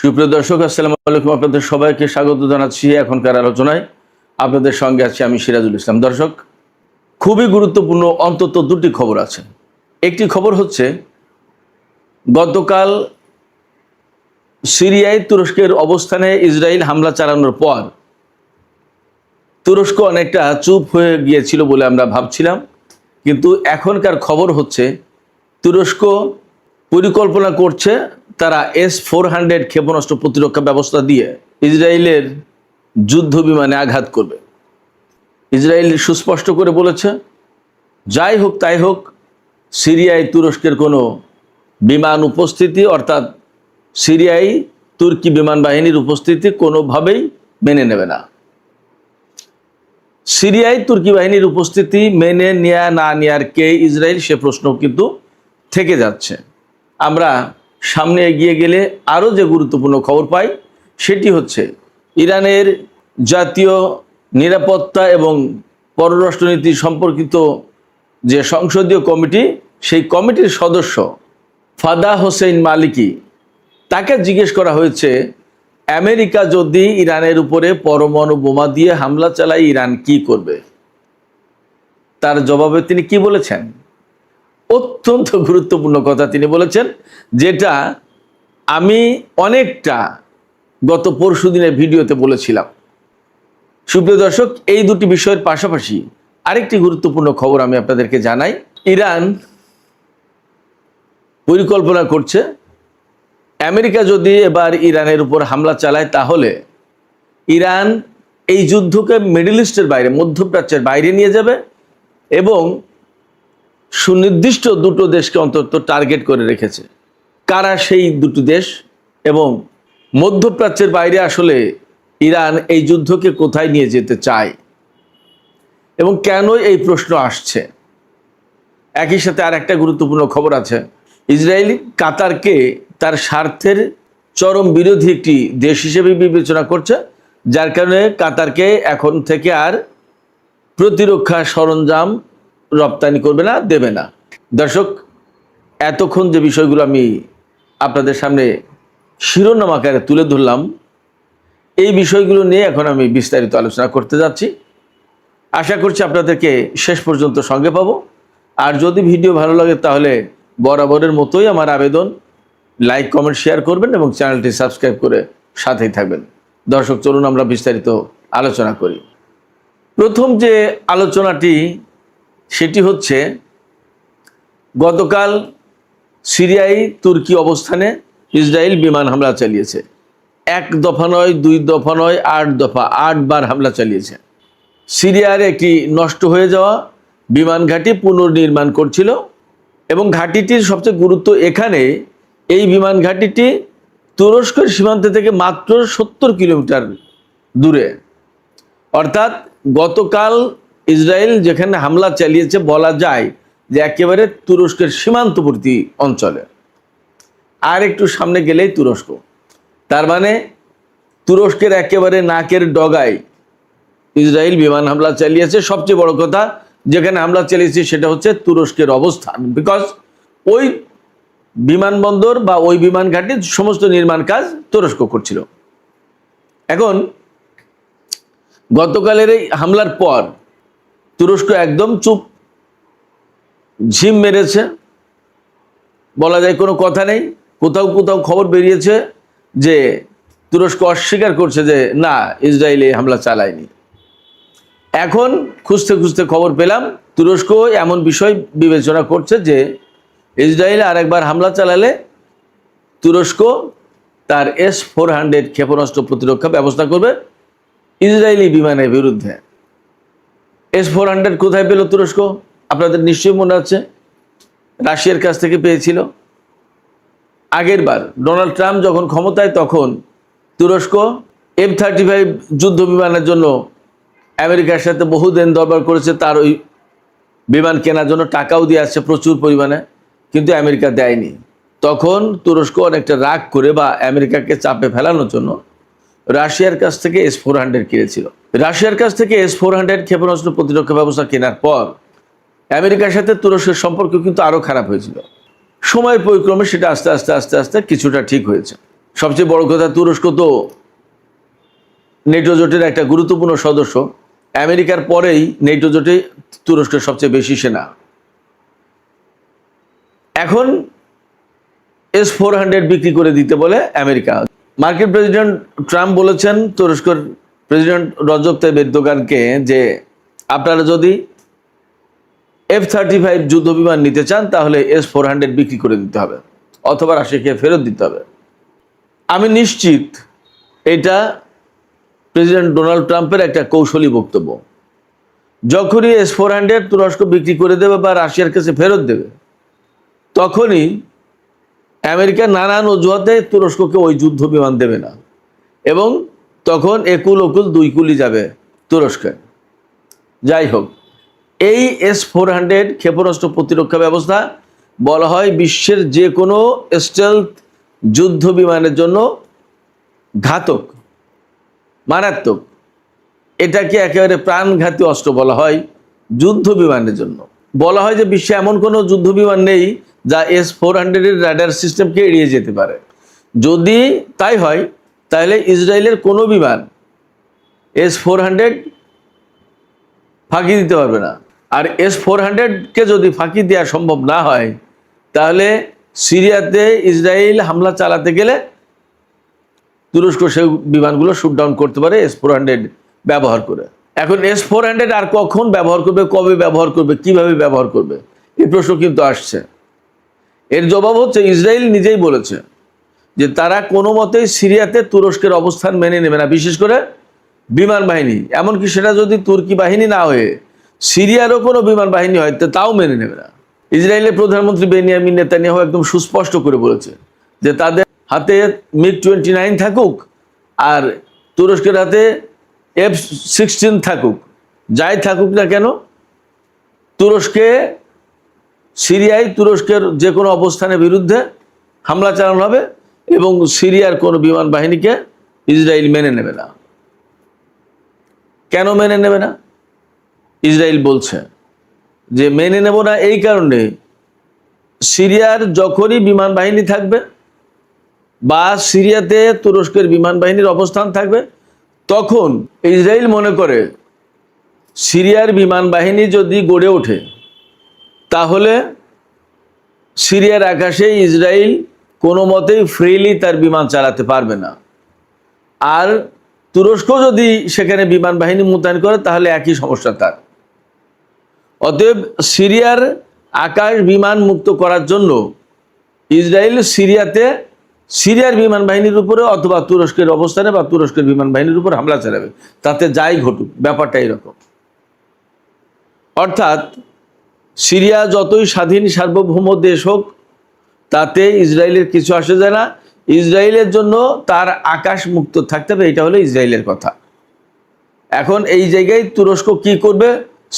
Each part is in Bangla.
সুপ্রিয় দর্শক, আসসালামু আলাইকুম। আপনাদের সবাইকে স্বাগত জানাচ্ছি এখনকার আলোচনায়। আপনাদের সঙ্গে আছি আমি সিরাজুল ইসলাম। দর্শক, খুবই গুরুত্বপূর্ণ অন্তত দুটি খবর আছে। একটি খবর হচ্ছে, গতকাল সিরিয়ায় তুরস্কের অবস্থানে ইসরায়েল হামলা চালানোর পর তুরস্ক অনেকটা চুপ হয়ে গিয়েছিল বলে আমরা ভাবছিলাম, কিন্তু এখনকার খবর হচ্ছে তুরস্ক পরিকল্পনা করছে তারা S-400 ক্ষেপণাস্ত্র প্রতিরক্ষা ব্যবস্থা দিয়ে ইসরায়েলের যুদ্ধ বিমানে আঘাত করবে। ইসরায়েল সুস্পষ্ট করে বলেছে, যাই হোক তাই হোক, সিরিয়ায় তুরস্কের কোনো বিমান উপস্থিতি অর্থাৎ সিরিয়ায় তুর্কি বিমান বাহিনীর উপস্থিতি কোনোভাবেই মেনে নেবে না। সিরিয়ায় তুর্কি বাহিনীর উপস্থিতি মেনে নেয়া না নেয়ার কে ইসরায়েল, সে প্রশ্ন কিন্তু থেকে যাচ্ছে। আমরা সামনে এগিয়ে গেলে আরও যে গুরুত্বপূর্ণ খবর পাই সেটি হচ্ছে, ইরানের জাতীয় নিরাপত্তা এবং পররাষ্ট্রনীতি সম্পর্কিত যে সংসদীয় কমিটি, সেই কমিটির সদস্য ফাদা হোসেইন মালিকি, তাকে জিজ্ঞেস করা হয়েছে, আমেরিকা যদি ইরানের উপরে পরমাণু বোমা দিয়ে হামলা চালায় ইরান কি করবে? তার জবাবে তিনি কি বলেছেন? অত্যন্ত গুরুত্বপূর্ণ কথা তিনি বলেছেন, যেটা আমি অনেকটা গত পরশুদিনের ভিডিওতে বলেছিলাম। সুপ্রিয় দর্শক, এই দুটি বিষয়ের পাশাপাশি আরেকটি গুরুত্বপূর্ণ খবর আমি আপনাদেরকে জানাই। ইরান পরিকল্পনা করছে, আমেরিকা যদি এবার ইরানের উপর হামলা চালায় তাহলে ইরান এই যুদ্ধকে মিডল ইস্টের বাইরে, মধ্যপ্রাচ্যের বাইরে নিয়ে যাবে এবং সুনির্দিষ্ট দুটো দেশকে অন্তত টার্গেট করে রেখেছে। কারা সেই দুটো দেশ এবং মধ্যপ্রাচ্যের বাইরে আসলে ইরান এই যুদ্ধকে কোথায় নিয়ে যেতে চায় এবং কেন এই প্রশ্ন আসছে? একই সাথে আর একটা গুরুত্বপূর্ণ খবর আছে, ইসরায়েল কাতারকে তার স্বার্থের চরম বিরোধী একটি দেশ হিসেবে বিবেচনা করছে, যার কারণে কাতারকে এখন থেকে আর প্রতিরক্ষা সরঞ্জাম রপ্তানি করবে না, দেবে না। দর্শক, এতক্ষণ যে বিষয়গুলো আমি আপনাদের সামনে শিরোনাম আকারে তুলে ধরলাম, এই বিষয়গুলো নিয়ে এখন আমি বিস্তারিত আলোচনা করতে যাচ্ছি। আশা করছি আপনাদেরকে শেষ পর্যন্ত সঙ্গে পাবো। আর যদি ভিডিও ভালো লাগে তাহলে বরাবরের মতোই আমার আবেদন, লাইক, কমেন্ট, শেয়ার করবেন এবং চ্যানেলটি সাবস্ক্রাইব করে সাথেই থাকবেন। দর্শক, চলুন আমরা বিস্তারিত আলোচনা করি। প্রথম যে আলোচনাটি সেটি হচ্ছে, গতকাল সিরিয়ায় তুর্কি অবস্থানে ইসরায়েল বিমান হামলা চালিয়েছে। এক দফা নয়, দুই দফা নয়, 8 দফা, 8 বার হামলা চালিয়েছে। সিরিয়ার একটি নষ্ট হয়ে যাওয়া বিমান ঘাঁটি পুনর্নির্মাণ করছিল এবং ঘাঁটিটির সবচেয়ে গুরুত্ব এখানে, এই বিমান ঘাঁটিটি তুরস্কের সীমান্ত থেকে মাত্র 70 কিলোমিটার দূরে। অর্থাৎ গতকাল ইসরায়েল যেখানে হামলা চালিয়েছে বলা যায় যে একেবারে তুরস্কের সীমান্তবর্তী অঞ্চলে, আর একটু সামনে গেলেই তুরস্ক। তার মানে তুরস্কের একেবারে নাকের ডগায় ইসরায়েল বিমান হামলা চালিয়েছে। সবচেয়ে বড় কথা, যেখানে হামলা চালিয়েছে সেটা হচ্ছে তুরস্কের অবস্থান, বিকজ ওই বিমানবন্দর বা ওই বিমান ঘাঁটির সমস্ত নির্মাণ কাজ তুরস্ক করছিল। এখন গতকালের এই হামলার পর তুরস্ক একদম চুপ, ঝিম মেরেছে, বলা যায় কোনো কথা নেই। কোথাও কোথাও খবর বেরিয়েছে যে তুরস্ক অস্বীকার করছে যে না, ইসরায়েল এই হামলা চালায়নি। এখন খুঁজতে খুঁজতে খবর পেলাম, তুরস্ক এমন বিষয় বিবেচনা করছে যে ইসরায়েল আরেকবার হামলা চালালে তুরস্ক তার S-400 ক্ষেপণাস্ত্র প্রতিরক্ষা ব্যবস্থা করবে ইসরায়েলি বিমানের বিরুদ্ধে। S-400 কোথায় পেল তুরস্ক? আপনাদের নিশ্চয়ই মনে আছে, রাশিয়ার কাছ থেকে পেয়েছিল। আগের বার ডোনাল্ড ট্রাম্প যখন ক্ষমতায়, তখন তুরস্ক F-35 যুদ্ধ বিমানের জন্য আমেরিকার সাথে বহু দেন দরবার করেছে, তার ওই বিমান কেনার জন্য টাকাও দিয়ে আসছে প্রচুর পরিমাণে, কিন্তু আমেরিকা দেয়নি। তখন তুরস্ক অনেকটা রাগ করে বা আমেরিকাকে চাপে ফেলানোর জন্য রাশিয়ার কাছ থেকে S-400 কিনেছিল। রাশিয়ার কাছ থেকে S-400 ক্ষেপণাস্ত্র প্রতিরক্ষা ব্যবস্থা কেনার পর আমেরিকার সাথে তুরস্কের সম্পর্ক কিন্তু আরও খারাপ হয়েছিল। সময় পরিক্রমে সেটা আস্তে আস্তে কিছুটা ঠিক হয়েছে। সবচেয়ে বড় কথা, তুরস্ক তো নেটো জোটের একটা গুরুত্বপূর্ণ সদস্য। আমেরিকার পরেই নেটো জোটে তুরস্কের সবচেয়ে বেশি সেনা। এখন S-400 বিক্রি করে দিতে বলে আমেরিকা। মার্কিন প্রেসিডেন্ট ট্রাম্প বলেছেন তুরস্কের প্রেসিডেন্ট রজব তাইয়িপ এরদোগানকে যে আপনারা যদি F-35 যুদ্ধ বিমান নিতে চান তাহলে S-400 বিক্রি করে দিতে হবে অথবা রাশিয়াকে ফেরত দিতে হবে। আমি নিশ্চিত এটা প্রেসিডেন্ট ডোনাল্ড ট্রাম্পের একটা কৌশলী বক্তব্য। যখনই S-400 তুরস্ক বিক্রি করে দেবে বা রাশিয়ার কাছে ফেরত দেবে, তখনই আমেরিকা নানান অজুহাতে তুরস্ককে ওই যুদ্ধ বিমান দেবে না, এবং তখন একুল ওকুল দুই কুলি যাবে তুরস্কে। যাই হোক, এই S-400 ক্ষেপণাস্ত্র প্রতিরক্ষা ব্যবস্থা বলা হয় বিশ্বের যে কোনো স্টেলথ যুদ্ধ বিমানের জন্য ঘাতক, মারাত্মক। এটাকে একেবারে প্রাণঘাতী অস্ত্র বলা হয় যুদ্ধ বিমানের জন্য। বলা হয় যে বিশ্বে এমন কোনো যুদ্ধ বিমান নেই যা S-400 এর রাডার সিস্টেমকে এড়িয়ে যেতে পারে। যদি তাই হয় তাহলে ইসরায়েলের কোনো বিমান S-400 ফাঁকি দিতে পারবে না। আর S-400কে যদি ফাঁকি দেওয়া সম্ভব না হয়, তাহলে সিরিয়াতে ইসরায়েল হামলা চালাতে গেলে তুরস্ক সেই বিমানগুলো শুটডাউন করতে পারে S-400 ব্যবহার করে। এখন S-400 আর কখন ব্যবহার করবে, কবে ব্যবহার করবে, কিভাবে ব্যবহার করবে, এই প্রশ্ন কিন্তু আসছে। এর জবাব হচ্ছে ইসরায়েল নিজেই বলেছে যে তারা কোনো মতেই সিরিয়াতে তুরস্কের অবস্থান মেনে নেবে না, বিশেষ করে বিমান বাহিনী। এমনকি সেটা যদি তুর্কি বাহিনী না হয়ে সিরিয়ারও কোনো বিমান বাহিনী হয় তাও মেনে নেবে না। ইসরায়েলের প্রধানমন্ত্রী বেনিয়ামিন নেতানিয়াহু একদম সুস্পষ্ট করে বলেছে যে তাদের হাতে MiG-29 থাকুক আর তুরস্কের হাতে F-16 থাকুক, যাই থাকুক না কেন, সিরিয়ায় তুরস্কের যে কোনো অবস্থানের বিরুদ্ধে হামলা চালানো হবে এবং সিরিয়ার কোনো বিমান বাহিনীকে ইসরায়েল মেনে নেবে না। কেন মেনে নেবে না? ইসরায়েল বলছে যে মেনে নেব না এই কারণে, সিরিয়ার যখনই বিমান বাহিনী থাকবে বা সিরিয়াতে তুরস্কের বিমান বাহিনীর অবস্থান থাকবে, তখন ইসরায়েল মনে করে সিরিয়ার বিমান বাহিনী যদি গড়ে ওঠে তাহলে সিরিয়ার আকাশে ইসরায়েল কোনো মতেই ফ্রিলি তার বিমান চালাতে পারবে না। আর তুরস্ক যদি সেখানে বিমান বাহিনী মোতায়েন করে তাহলে একই সমস্যা তার। অতএব সিরিয়ার আকাশ বিমান মুক্ত করার জন্য ইসরায়েল সিরিয়ার বিমান বাহিনীর উপরে অথবা তুরস্কের অবস্থানে বা তুরস্কের বিমান বাহিনীর উপর হামলা চালাবে, তাতে যাই ঘটুক। ব্যাপারটা এরকম। অর্থাৎ সিরিয়া যতই স্বাধীন সার্বভৌম দেশ হোক, তাতে ইসরায়েলের কিছু আসে যায় না। ইসরায়েলের জন্য তার আকাশ মুক্ত থাকতে হবে, এটা হলো ইসরায়েলের কথা। এখন এই জায়গায় তুরস্ক কি করবে,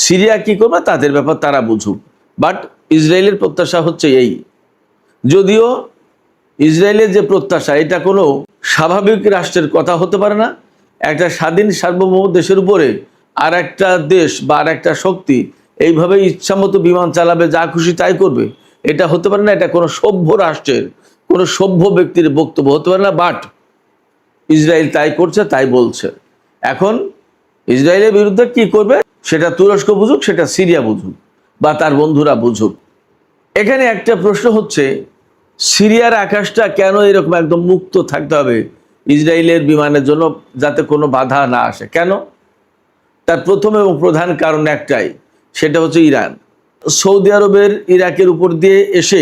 সিরিয়া কি করবে, তাদের ব্যাপার, তারা বুঝুক। বাট ইসরায়েলের প্রত্যাশা হচ্ছে এই। যদিও ইসরায়েলের যে প্রত্যাশা, এটা কোনো স্বাভাবিক রাষ্ট্রের কথা হতে পারে না। একটা স্বাধীন সার্বভৌম দেশের উপরে আর একটা দেশ বা আর একটা শক্তি এইভাবে ইচ্ছামতো বিমান চালাবে, যা খুশি তাই করবে, এটা হতে পারে না। এটা কোনো সভ্য রাষ্ট্রের, কোনো সভ্য ব্যক্তির বক্তব্য হতে পারে না। বাট ইসরায়েল তাই করছে, তাই বলছে। এখন ইসরায়েলের বিরুদ্ধে কি করবে সেটা তুরস্ক বুঝুক, সেটা সিরিয়া বুঝুক বা তার বন্ধুরা বুঝুক। এখানে একটা প্রশ্ন হচ্ছে, সিরিয়ার আকাশটা কেন এরকম একদম মুক্ত থাকতে হবে ইসরায়েলের বিমানের জন্য, যাতে কোনো বাধা না আসে? কেন? তার প্রথম এবং প্রধান কারণ একটাই, সেটা হচ্ছে ইরান। সৌদি আরবের ইরাকের উপর দিয়ে এসে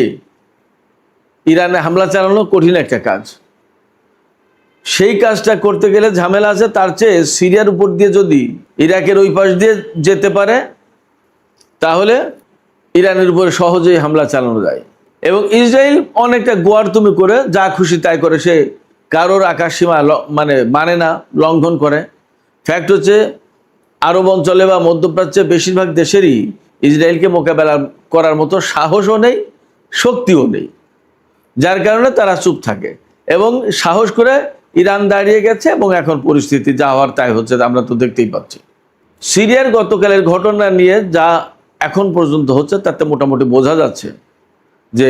ইরানে হামলা চালানো কঠিন একটা কাজ। সেই কাজটা করতে গেলে ঝামেলা আছে। তার চেয়ে সিরিয়ার উপর দিয়ে যদি ইরাকের ওই পাশ দিয়ে যেতে পারে, তাহলে ইরানের উপরে সহজেই হামলা চালানো যায়। এবং ইসরায়েল অনেকটা গোয়ার তুমি করে যা খুশি তাই করে, সে কারোর আকাশ সীমা মানে না, লঙ্ঘন করে। ফ্যাক্ট হচ্ছে আরব অঞ্চলে বা মধ্যপ্রাচ্যে বেশিরভাগ দেশেরই ইসরায়েলকে মোকাবেলা করার মতো সাহসও নেই, শক্তিও নেই, যার কারণে তারা চুপ থাকে। এবং সাহস করে ইরান দাঁড়িয়ে গেছে এবং এখন পরিস্থিতি যা হওয়ার তাই হচ্ছে, আমরা তো দেখতেই পাচ্ছি। সিরিয়ার গতকালের ঘটনা নিয়ে যা এখন পর্যন্ত হচ্ছে তাতে মোটামুটি বোঝা যাচ্ছে যে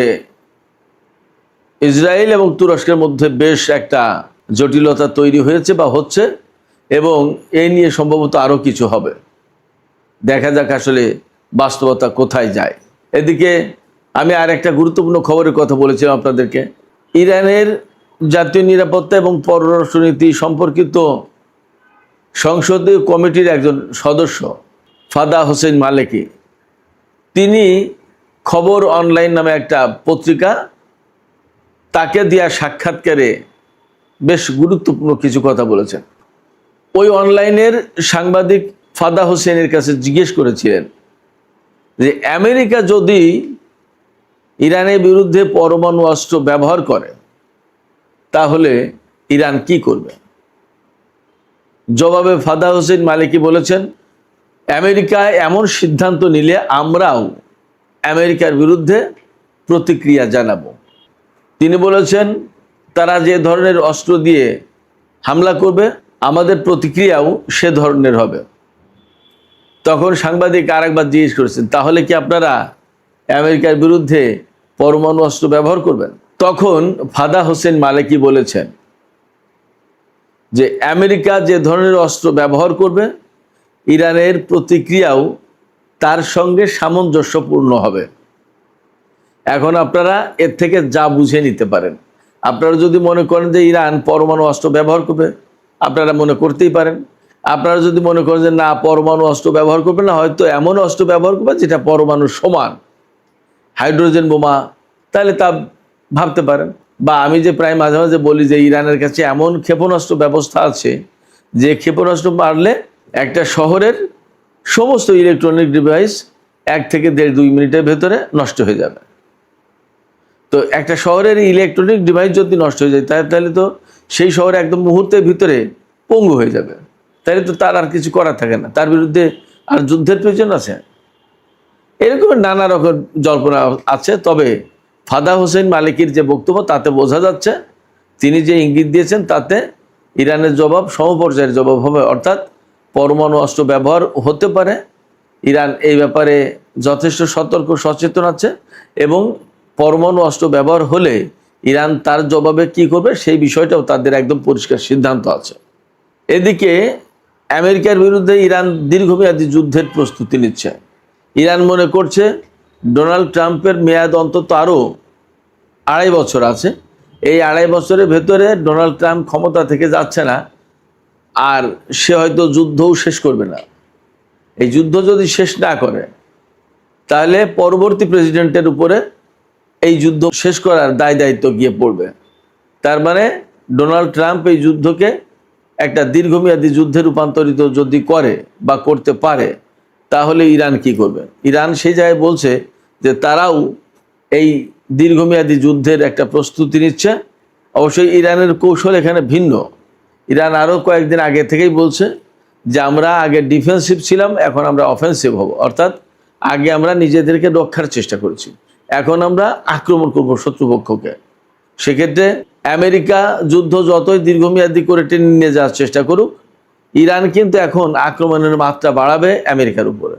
ইসরায়েল এবং তুরস্কের মধ্যে বেশ একটা জটিলতা তৈরি হয়েছে বা হচ্ছে, এবং এই নিয়ে সম্ভবত আরও কিছু হবে। দেখা যাক আসলে বাস্তবতা কোথায় যায়। এদিকে আমি আর একটা গুরুত্বপূর্ণ খবরের কথা বলেছিলাম আপনাদেরকে। ইরানের জাতীয় নিরাপত্তা এবং পররাষ্ট্রনীতি সম্পর্কিত সংসদীয় কমিটির একজন সদস্য ফাদা হোসেন মালেকি, তিনি খবর অনলাইন নামে একটা পত্রিকা, তাকে দেওয়া সাক্ষাৎকারে বেশ গুরুত্বপূর্ণ কিছু কথা বলেছেন। ওই অনলাইনের সাংবাদিক ফাদা হোসেনের কাছে জিজ্ঞেস করেছিলেন যে আমেরিকা যদি ইরানের বিরুদ্ধে পরমাণু অস্ত্র ব্যবহার করে তাহলে ইরান কি করবে। জবাবে ফাদা হোসেন মালিকি বলেছেন, আমেরিকা এমন সিদ্ধান্ত নিলে আমরাও আমেরিকার বিরুদ্ধে প্রতিক্রিয়া জানাবো। তিনি বলেছেন, তারা যে ধরনের অস্ত্র দিয়ে হামলা করবে আমাদের প্রতিক্রিয়াও সে ধরনের হবে। তখন সাংবাদিক আরেকবার জিজ্ঞেস করেছেন, তাহলে কি আপনারা আমেরিকার বিরুদ্ধে পরমাণু অস্ত্র ব্যবহার করবেন? তখন ফাদা হোসেন মালিকি বলেছেন যে আমেরিকা যে ধরনের অস্ত্র ব্যবহার করবে ইরানের প্রতিক্রিয়াও তার সঙ্গে সামঞ্জস্যপূর্ণ হবে। এখন আপনারা এর থেকে যা বুঝে নিতে পারেন। আপনারা যদি মনে করেন যে ইরান পরমাণু অস্ত্র ব্যবহার করবে, আপনারা মনে করতেই পারেন। আপনারা যদি মনে করেন যে না, পরমাণু অস্ত্র ব্যবহার করবে না, হয়তো এমন অস্ত্র ব্যবহার করবে যেটা পরমাণু সমান, হাইড্রোজেন বোমা, তাহলে তা ভাবতে পারেন। বা আমি যে প্রায় মাঝে মাঝে বলি যে ইরানের কাছে এমন ক্ষেপণাস্ত্র ব্যবস্থা আছে যে ক্ষেপণাস্ত্র মারলে একটা শহরের সমস্ত ইলেকট্রনিক ডিভাইস 1 থেকে 1.5-2 মিনিটের ভেতরে নষ্ট হয়ে যাবে। তো একটা শহরের ইলেকট্রনিক ডিভাইস যদি নষ্ট হয়ে যায় তাহলে তো সেই শহরে একদম মুহূর্তের ভিতরে পঙ্গু হয়ে যাবে। তাহলে তো তার আর কিছু করা থাকে না, তার বিরুদ্ধে আর যুদ্ধের প্রয়োজন আছে। এরকম নানা রকম জল্পনা আছে। তবে ফাদা হোসেন মালিকির যে বক্তব্য তাতে বোঝা যাচ্ছে, তিনি যে ইঙ্গিত দিয়েছেন তাতে ইরানের জবাব সমপর্যায়ের জবাব হবে, অর্থাৎ পরমাণু অস্ত্র ব্যবহার হতে পারে। ইরান এই ব্যাপারে যথেষ্ট সতর্ক সচেতন আছে, এবং পরমাণু অস্ত্র ব্যবহার হলে ইরান তার জবাবে কি করবে সেই বিষয়টাও তাদের একদম পরিষ্কার সিদ্ধান্ত আছে। এদিকে আমেরিকার বিরুদ্ধে ইরান দীর্ঘমেয়াদী যুদ্ধের প্রস্তুতি নিচ্ছে। ইরান মনে করছে ডোনাল্ড ট্রাম্পের মেয়াদ অন্তত আরও 2.5 বছর আছে। এই 2.5 বছরের ভেতরে ডোনাল্ড ট্রাম্প ক্ষমতা থেকে যাচ্ছে না, আর সে হয়তো যুদ্ধও শেষ করবে না। এই যুদ্ধ যদি শেষ না করে তাহলে পরবর্তী প্রেসিডেন্টের উপরে এই যুদ্ধ শেষ করার দায় দায়িত্ব গিয়ে পড়বে। তার মানে ডোনাল্ড ট্রাম্প এই যুদ্ধকে একটা দীর্ঘমেয়াদী যুদ্ধে রূপান্তরিত যদি করে বা করতে পারে তাহলে ইরান কি করবে। ইরান সেই জায়গায় বলছে যে তারাও এই দীর্ঘমেয়াদী যুদ্ধের একটা প্রস্তুতি নিচ্ছে। অবশ্যই ইরানের কৌশল এখানে ভিন্ন। ইরান আরও কয়েকদিন আগে থেকেই বলছে যে আমরা আগে ডিফেন্সিভ ছিলাম, এখন আমরা অফেন্সিভ হব। অর্থাৎ আগে আমরা নিজেদেরকে রক্ষার চেষ্টা করেছি, এখন আমরা আক্রমণ করব শত্রুপক্ষকে। সেক্ষেত্রে আমেরিকা যুদ্ধ যতই দীর্ঘমেয়াদী করে টেনে নিয়ে যাওয়ার চেষ্টা করুক, ইরান কিন্তু এখন আক্রমণের মাত্রা বাড়াবে আমেরিকার উপরে।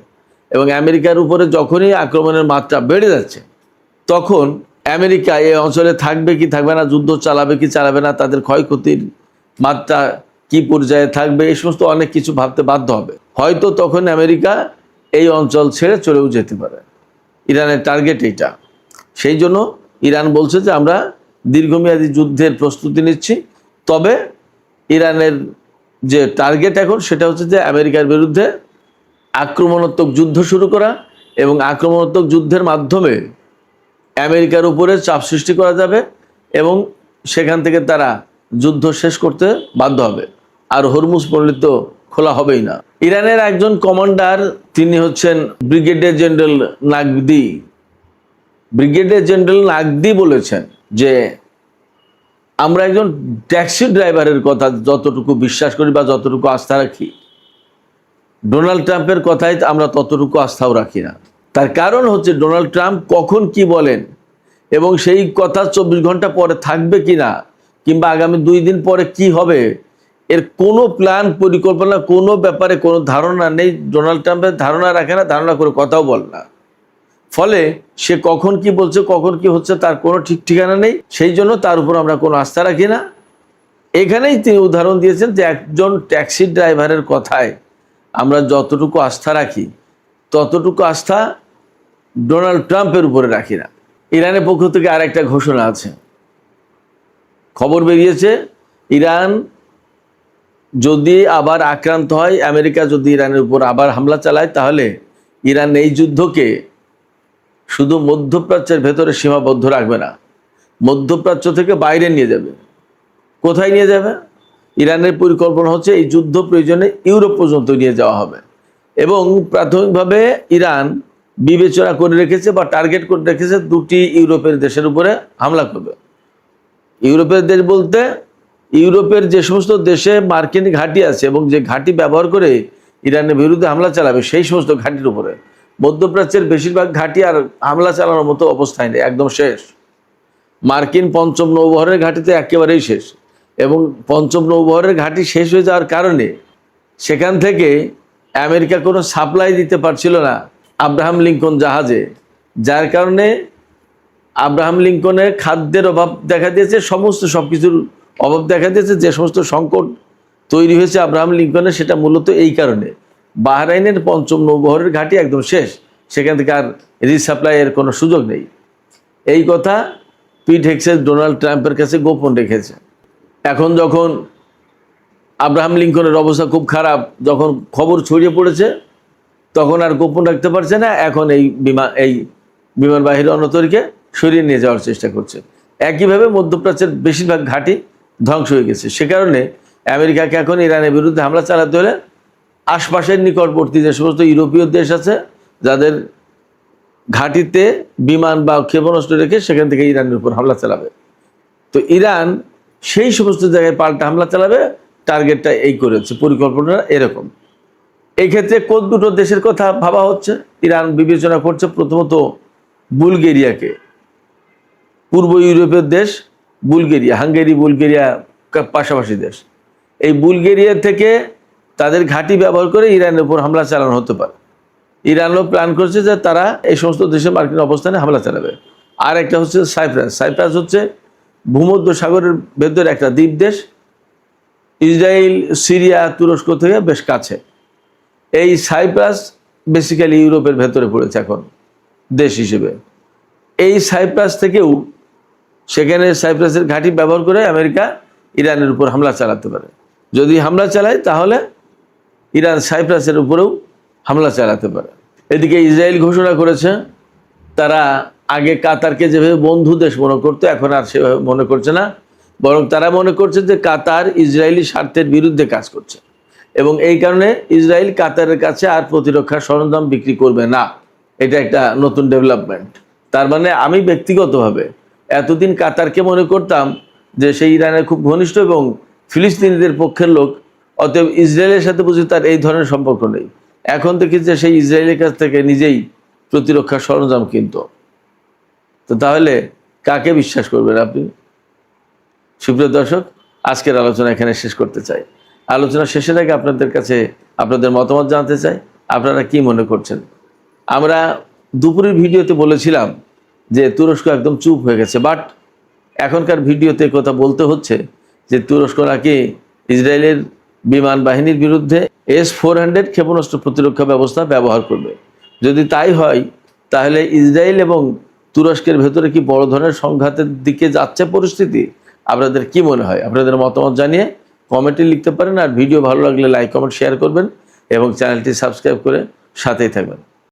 এবং আমেরিকার উপরে যখনই আক্রমণের মাত্রা বেড়ে যাচ্ছে তখন আমেরিকা এই অঞ্চলে থাকবে কি থাকবে না, যুদ্ধ চালাবে কি চালাবে না, তাদের ক্ষয়ক্ষতির মাত্রা কি পর্যায়ে থাকবে, এই সমস্ত অনেক কিছু ভাবতে বাধ্য হবে। হয়তো তখন আমেরিকা এই অঞ্চল ছেড়ে চলেও যেতে পারে। ইরানের টার্গেট এইটা। সেই জন্য ইরান বলছে যে আমরা দীর্ঘমেয়াদী যুদ্ধের প্রস্তুতি নিচ্ছি। তবে ইরানের যে টার্গেট এখন সেটা হচ্ছে যে আমেরিকার বিরুদ্ধে আক্রমণাত্মক যুদ্ধ শুরু করা, এবং আক্রমণাত্মক যুদ্ধের মাধ্যমে আমেরিকার উপরে চাপ সৃষ্টি করা যাবে এবং সেখান থেকে তারা যুদ্ধ শেষ করতে বাধ্য হবে, আর হরমুজ পণ্ডিত খোলা হবেই না। ইরানের একজন কমান্ডার, তিনি হচ্ছেন ব্রিগেডিয়ার জেনারেল নাগদি। ব্রিগেডিয়ার জেনারেল নাগদি বলেছেন যে আমরা একজন ট্যাক্সি ড্রাইভারের কথা যতটুকু বিশ্বাস করি বা যতটুকু আস্থা রাখি, ডোনাল্ড ট্রাম্পের কথায় আমরা ততটুকু আস্থাও রাখি না। তার কারণ হচ্ছে ডোনাল্ড ট্রাম্প কখন কি বলেন এবং সেই কথা 24 ঘন্টা পরে থাকবে কি না, কিংবা আগামী 2 দিন পরে কি হবে, এর কোনো প্ল্যান পরিকল্পনা, কোনো ব্যাপারে কোনো ধারণা নেই। ডোনাল্ড ট্রাম্পের ধারণা রাখে না, ধারণা করে কথাও বলে না। ফলে সে কখন কি বলছে, কখন কি হচ্ছে তার কোনো ঠিক ঠিকানা নেই। সেই জন্য তার উপর আমরা কোনো আস্থা রাখি না। এখানেই তিনি উদাহরণ দিয়েছেন যে একজন ট্যাক্সি ড্রাইভারের কথায় আমরা যতটুকু আস্থা রাখি ততটুকু আস্থা ডোনাল্ড ট্রাম্পের উপরে রাখি না। ইরানের পক্ষ থেকে আরেকটা ঘোষণা আছে, খবর বেরিয়েছে ইরান যদি আবার আক্রান্ত হয়, আমেরিকা যদি ইরানের উপর আবার হামলা চালায়, তাহলে ইরান এই যুদ্ধকে শুধু মধ্যপ্রাচ্যের ভেতরে সীমাবদ্ধ রাখবে না, মধ্যপ্রাচ্য থেকে বাইরে নিয়ে যাবে। কোথায় নিয়ে যাবে? ইরানের পরিকল্পনা হচ্ছে এই যুদ্ধ প্রয়োজনে ইউরোপ পর্যন্ত নিয়ে যাওয়া হবে। এবং প্রাথমিকভাবে ইরান বিবেচনা করে রেখেছে বা টার্গেট করে রেখেছে দুটি ইউরোপের দেশের উপরে হামলা করবে। ইউরোপের দেশ বলতে ইউরোপের যে সমস্ত দেশে মার্কিন ঘাঁটি আছে এবং যে ঘাঁটি ব্যবহার করে ইরানের বিরুদ্ধে হামলা চালাবে সেই সমস্ত ঘাঁটির উপরে। মধ্যপ্রাচ্যের বেশিরভাগ ঘাঁটি আর হামলা চালানোর মতো অবস্থায় নেই, একদম শেষ। মার্কিন পঞ্চম নৌবহরের ঘাঁটিতে একেবারেই শেষ, এবং পঞ্চম নৌবহরের ঘাঁটি শেষ হয়ে যাওয়ার কারণে সেখান থেকে আমেরিকা কোনো সাপ্লাই দিতে পারছিল না আব্রাহাম লিঙ্কন জাহাজে, যার কারণে আব্রাহাম লিঙ্কনের খাদ্যের অভাব দেখা দিয়েছে, সমস্ত সব কিছুর অভাব দেখা দিয়েছে। যে সমস্ত সংকট তৈরি হয়েছে আব্রাহাম লিঙ্কনের, সেটা মূলত এই কারণে বাহরাইনের পঞ্চম নৌবহরের ঘাঁটি একদম শেষ, সেখান থেকে আর রিসাপ্লাইয়ের কোনো সুযোগ নেই। এই কথা পিট হেগসেস ডোনাল্ড ট্রাম্পের কাছে গোপন রেখেছে। এখন যখন আব্রাহাম লিঙ্কনের অবস্থা খুব খারাপ, যখন খবর ছড়িয়ে পড়েছে, তখন আর গোপন রাখতে পারছে না। এখন এই বিমানবাহী রণতরীকে সরিয়ে নিয়ে যাওয়ার চেষ্টা করছে। একইভাবে মধ্যপ্রাচ্যের বেশিরভাগ ঘাঁটি ধ্বংস হয়ে গেছে। সে কারণে আমেরিকাকে এখন ইরানের বিরুদ্ধে হামলা চালাতে হলে আশপাশের নিকটবর্তী যে সমস্ত ইউরোপীয় দেশ আছে, যাদের ঘাঁটিতে বিমান বা ক্ষেপণাস্ত্র রেখে সেখান থেকে ইরানের উপর হামলা চালাবে। তো ইরান সেই সমস্ত জায়গায় পাল্টা হামলা চালাবে, টার্গেটটা এই করেছে, পরিকল্পনা এরকম। এই ক্ষেত্রে কোন দুটো দেশের কথা ভাবা হচ্ছে? ইরান বিবেচনা করছে প্রথমত বুলগেরিয়াকে, পূর্ব ইউরোপের দেশ বুলগেরিয়া, হাঙ্গেরি বুলগেরিয়া পাশাপাশি দেশ। এই বুলগেরিয়া থেকে তাদের ঘাঁটি ব্যবহার করে ইরানের উপর হামলা চালানো হতে পারে। ইরানও প্ল্যান করছে যে তারা এই সমস্ত দেশে মার্কিন অবস্থানে হামলা চালাবে। আর একটা হচ্ছে সাইপ্রাস। সাইপ্রাস হচ্ছে ভূমধ্য সাগরের ভেতরে একটা দ্বীপ দেশ, ইসরায়েল, সিরিয়া, তুরস্ক থেকে বেশ কাছে। এই সাইপ্রাস বেসিক্যালি ইউরোপের ভেতরে পড়েছে এখন দেশ হিসেবে। এই সাইপ্রাস থেকেও সেখানে সাইপ্রাসের ঘাঁটি ব্যবহার করে আমেরিকা ইরানের উপর হামলা চালাতে পারে। যদি হামলা চালায় তাহলে ইরান সাইপ্রাসের উপরেও হামলা চালাতে পারে। এদিকে ইসরায়েল ঘোষণা করেছে তারা আগে কাতারকে যেভাবে বন্ধু দেশ মনে করতো, এখন আর সেভাবে মনে করছে না, বরং তারা মনে করছে যে কাতার ইসরায়েলি স্বার্থের বিরুদ্ধে কাজ করছে, এবং এই কারণে ইসরায়েল কাতারের কাছে আর প্রতিরক্ষা সরঞ্জাম বিক্রি করবে না। এটা একটা নতুন ডেভেলপমেন্ট। তার মানে আমি ব্যক্তিগতভাবে এতদিন কাতারকে মনে করতাম যে সেই ইরানের খুব ঘনিষ্ঠ এবং ফিলিস্তিনিদের পক্ষের লোক, অতএব ইসরায়েলের সাথে বুঝি তার এই ধরনের সম্পর্ক নেই। এখন দেখি যে সেই ইসরায়েলের কাছ থেকে নিজেই প্রতিরক্ষা সরঞ্জাম কিনত। তো তাহলে কাকে বিশ্বাস করবেন আপনি? সুপ্রিয় দর্শক, আজকের আলোচনা এখানে শেষ করতে চাই। আলোচনা শেষের আগে আপনাদের কাছে আপনাদের মতামত জানতে চাই, আপনারা কি মনে করছেন? আমরা দুপুরের ভিডিওতে বলেছিলাম যে তুরস্ক একদম চুপ হয়ে গেছে, বাট এখনকার ভিডিওতে কথা বলতে হচ্ছে যে তুরস্ক নাকি ইসরায়েলের বিমান বাহিনীর বিরুদ্ধে S-400 ক্ষেপণাস্ত্র প্রতিরক্ষা ব্যবস্থা ব্যবহার করবে। যদি তাই হয় তাহলে ইসরায়েল এবং তুরস্কের ভেতরে কি বড় ধরনের সংঘাতের দিকে যাচ্ছে পরিস্থিতি? আপনাদের কি মনে হয়? আপনাদের মতামত জানিয়ে কমেন্টে লিখতে পারেন। আর ভিডিও ভালো লাগলে লাইক, কমেন্ট, শেয়ার করবেন এবং চ্যানেলটি সাবস্ক্রাইব করে সাথেই থাকবেন।